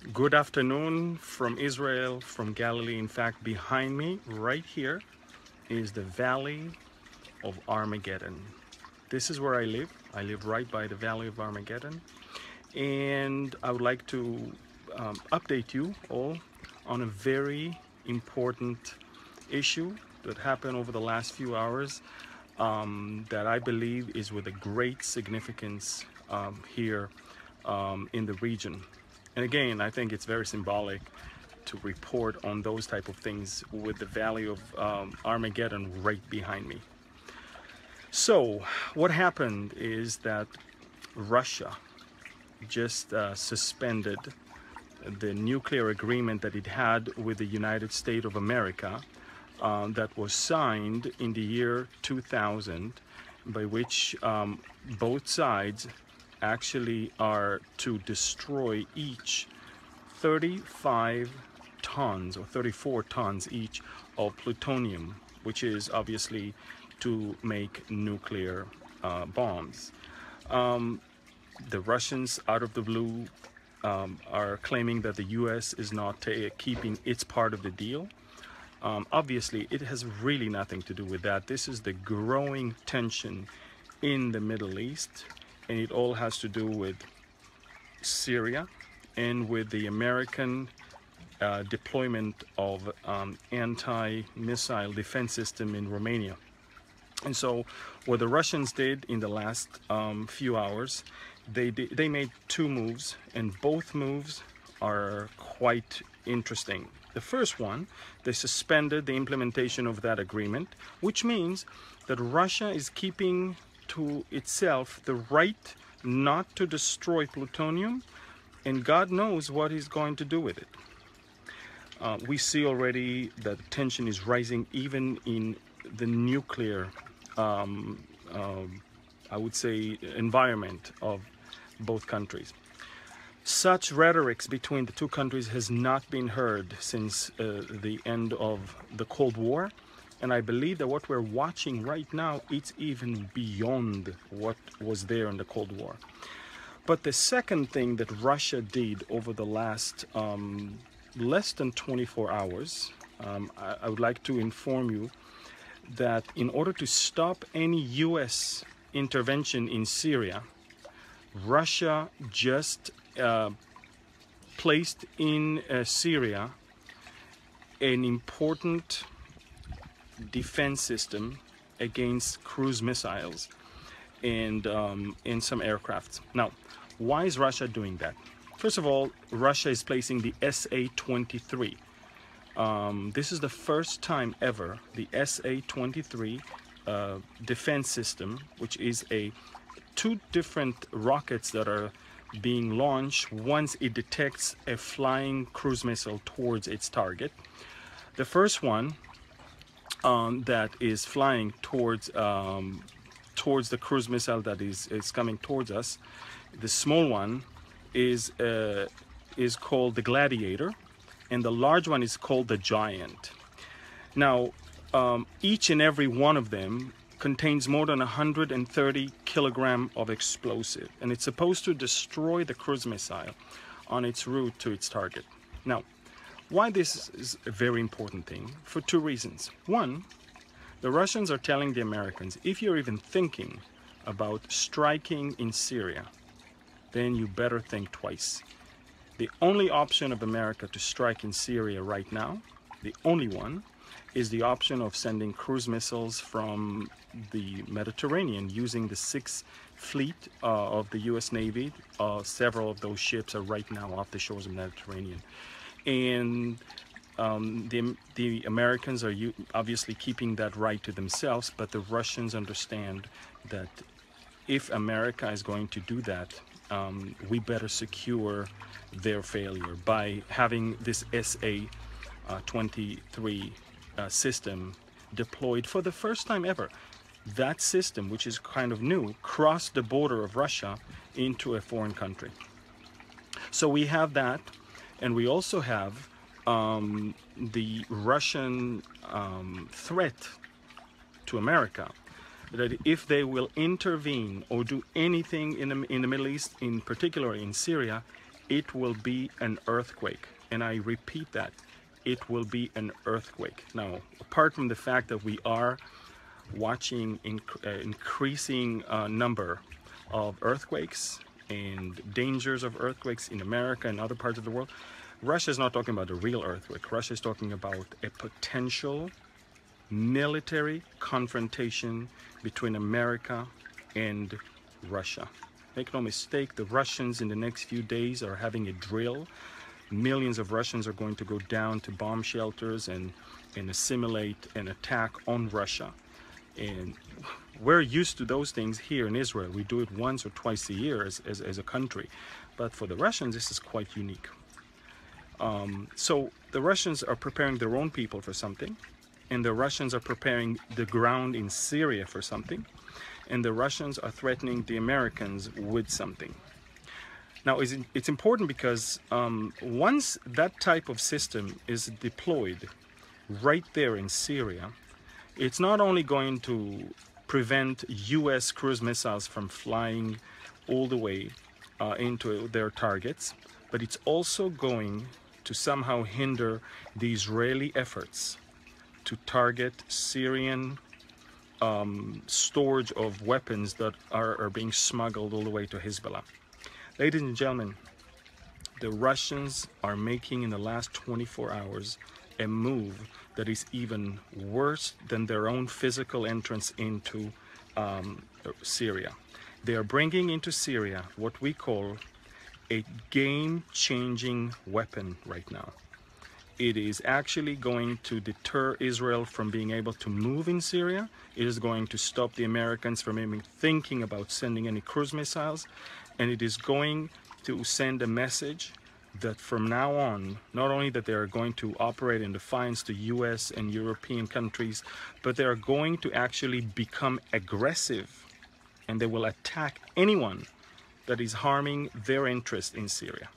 Good afternoon from Israel, from Galilee. In fact, behind me, right here, is the Valley of Armageddon. This is where I live. I live right by the Valley of Armageddon. And I would like to update you all on a very important issue that happened over the last few hours that I believe is with a great significance here in the region. And again, I think it's very symbolic to report on those type of things with the Valley of Armageddon right behind me. So what happened is that Russia just suspended the nuclear agreement that it had with the United States of America that was signed in the year 2000, by which both sides actually are to destroy each 35 tons or 34 tons each of plutonium, which is obviously to make nuclear bombs. The Russians, out of the blue, are claiming that the US is not keeping its part of the deal. Obviously, it has really nothing to do with that. This is the growing tension in the Middle East, and it all has to do with Syria and with the American deployment of anti-missile defense system in Romania. And so what the Russians did in the last few hours, they made two moves, and both moves are quite interesting. The first one, they suspended the implementation of that agreement, which means that Russia is keeping to itself the right not to destroy plutonium, and God knows what he's going to do with it. We see already that tension is rising even in the nuclear, I would say, environment of both countries. Such rhetorics between the two countries has not been heard since the end of the Cold War. And I believe that what we're watching right now, it's even beyond what was there in the Cold War. But the second thing that Russia did over the last less than 24 hours, I would like to inform you that in order to stop any US intervention in Syria, Russia just placed in Syria an important defense system against cruise missiles and in some aircrafts. Now, why is Russia doing that? First of all, Russia is placing the SA-23. This is the first time ever the SA-23 defense system, which is two different rockets that are being launched once it detects a flying cruise missile towards its target. The first one that is flying towards the cruise missile that is coming towards us, the small one is called the Gladiator, and the large one is called the Giant. Now, each and every one of them contains more than 130 kilograms of explosive, and it's supposed to destroy the cruise missile on its route to its target. Now, why this is a very important thing? For two reasons. One, the Russians are telling the Americans, if you're even thinking about striking in Syria, then you better think twice. The only option of America to strike in Syria right now, the only one, is the option of sending cruise missiles from the Mediterranean using the 6th Fleet of the US Navy. Several of those ships are right now off the shores of the Mediterranean. And the Americans are obviously keeping that right to themselves, but the Russians understand that if America is going to do that, we better secure their failure by having this SA-23 system deployed for the first time ever. That system, which is kind of new, crossed the border of Russia into a foreign country. So we have that, and we also have the Russian threat to America that if they will intervene or do anything in the Middle East, in particular in Syria, it will be an earthquake. And I repeat that, it will be an earthquake. Now, apart from the fact that we are watching increasing number of earthquakes and dangers of earthquakes in America and other parts of the world, Russia is not talking about a real earthquake. Russia is talking about a potential military confrontation between America and Russia. Make no mistake, the Russians in the next few days are having a drill. Millions of Russians are going to go down to bomb shelters and assimilate an attack on Russia. And we're used to those things here in Israel. We do it once or twice a year as a country. But for the Russians, this is quite unique. So the Russians are preparing their own people for something. And the Russians are preparing the ground in Syria for something. And the Russians are threatening the Americans with something. Now, it's important because once that type of system is deployed right there in Syria, it's not only going to prevent US cruise missiles from flying all the way into their targets, but it's also going to somehow hinder the Israeli efforts to target Syrian storage of weapons that are being smuggled all the way to Hezbollah. Ladies and gentlemen, the Russians are making in the last 24 hours a move that is even worse than their own physical entrance into Syria. They are bringing into Syria what we call a game-changing weapon right now. It is actually going to deter Israel from being able to move in Syria. It is going to stop the Americans from even thinking about sending any cruise missiles. And it is going to send a message that from now on, not only that they are going to operate in defiance to US and European countries, but they are going to actually become aggressive, and they will attack anyone that is harming their interest in Syria.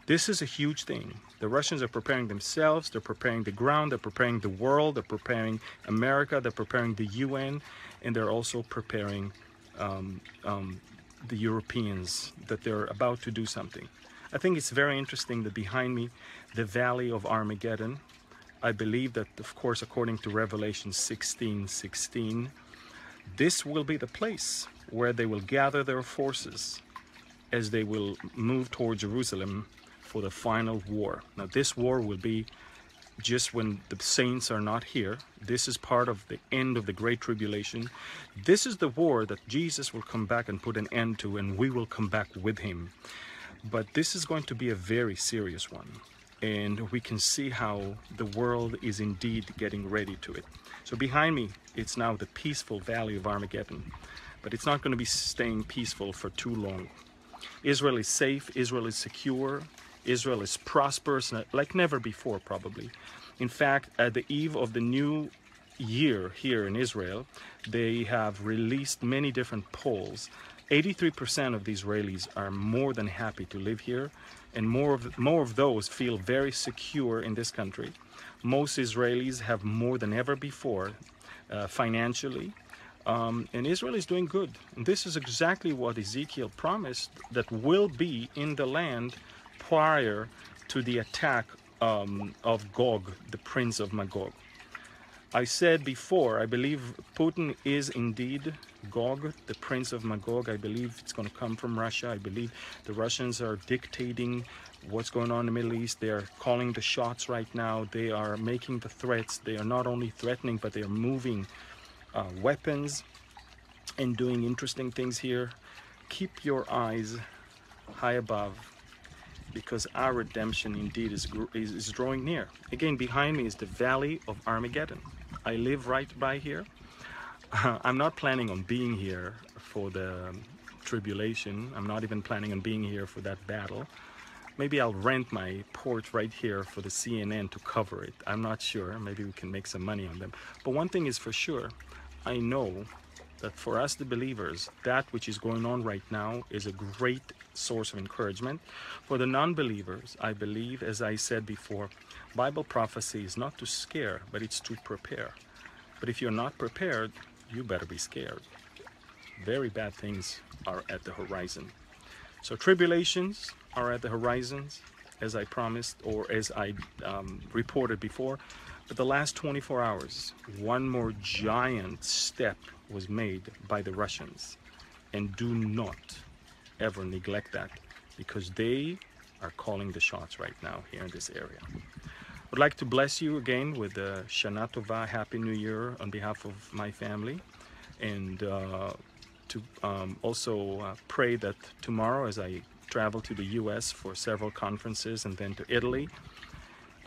This is a huge thing. The Russians are preparing themselves, they're preparing the ground, they're preparing the world, they're preparing America, they're preparing the UN, and they're also preparing the Europeans, that they're about to do something. I think it's very interesting that behind me, the Valley of Armageddon, I believe that, of course, according to Revelation 16:16, this will be the place where they will gather their forces as they will move toward Jerusalem for the final war. Now, this war will be just when the saints are not here. This is part of the end of the Great Tribulation. This is the war that Jesus will come back and put an end to, and we will come back with him. But this is going to be a very serious one. And we can see how the world is indeed getting ready to it. So behind me, it's now the peaceful Valley of Armageddon. But it's not going to be staying peaceful for too long. Israel is safe, Israel is secure, Israel is prosperous like never before, probably. In fact, at the eve of the new year here in Israel, they have released many different polls. 83% of the Israelis are more than happy to live here, and more of those feel very secure in this country. Most Israelis have more than ever before financially, and Israel is doing good. And this is exactly what Ezekiel promised that will be in the land prior to the attack of Gog, the prince of Magog. I said before, I believe Putin is indeed Gog, the prince of Magog. I believe it's going to come from Russia. I believe the Russians are dictating what's going on in the Middle East. They are calling the shots right now. They are making the threats. They are not only threatening, but they are moving weapons and doing interesting things here. Keep your eyes high above, because our redemption indeed is drawing near. Again, behind me is the Valley of Armageddon. I live right by here. I'm not planning on being here for the tribulation. I'm not even planning on being here for that battle. Maybe I'll rent my porch right here for the CNN to cover it. I'm not sure. Maybe we can make some money on them. But one thing is for sure, I know that for us the believers, that which is going on right now is a great source of encouragement. For the non-believers, I believe, as I said before, Bible prophecy is not to scare, but it's to prepare. But if you're not prepared, you better be scared. Very bad things are at the horizon. So tribulations, are at the horizons, as I promised, or as I reported before. But the last 24 hours, one more giant step was made by the Russians. And do not ever neglect that, because they are calling the shots right now here in this area. I'd like to bless you again with the Shana Tova, Happy New Year, on behalf of my family, and to also pray that tomorrow, as I travel to the US for several conferences and then to Italy,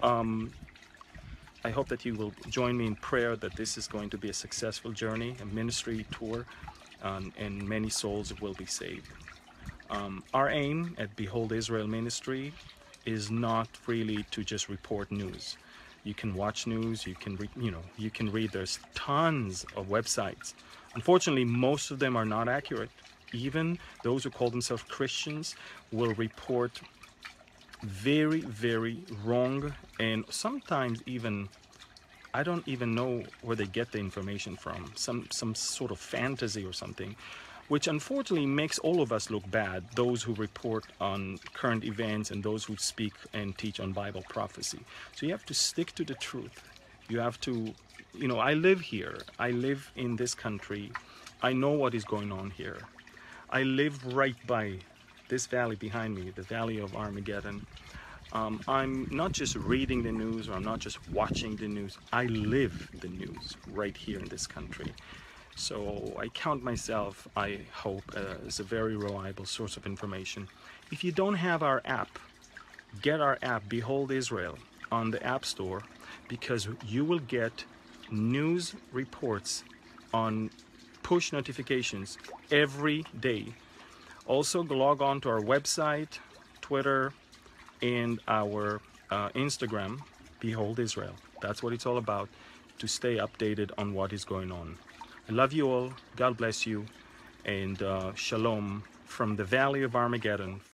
I hope that you will join me in prayer that this is going to be a successful journey, a ministry tour, and many souls will be saved. Our aim at Behold Israel Ministry is not really to just report news. You can watch news, you can read. There's tons of websites. Unfortunately, most of them are not accurate. Even those who call themselves Christians will report very, very wrong, and sometimes even, I don't even know where they get the information from, some sort of fantasy or something, which unfortunately makes all of us look bad, those who report on current events and those who speak and teach on Bible prophecy. So you have to stick to the truth. You have to, I live here. I live in this country. I know what is going on here. I live right by this valley behind me, the Valley of Armageddon. I'm not just reading the news, or I'm not just watching the news. I live the news right here in this country. So I count myself, I hope, as a very reliable source of information. If you don't have our app, get our app, Behold Israel, on the App Store, because you will get news reports on push notifications every day. Also, log on to our website, Twitter, and our Instagram, Behold Israel. That's what it's all about, to stay updated on what is going on. I love you all. God bless you. And shalom from the Valley of Armageddon.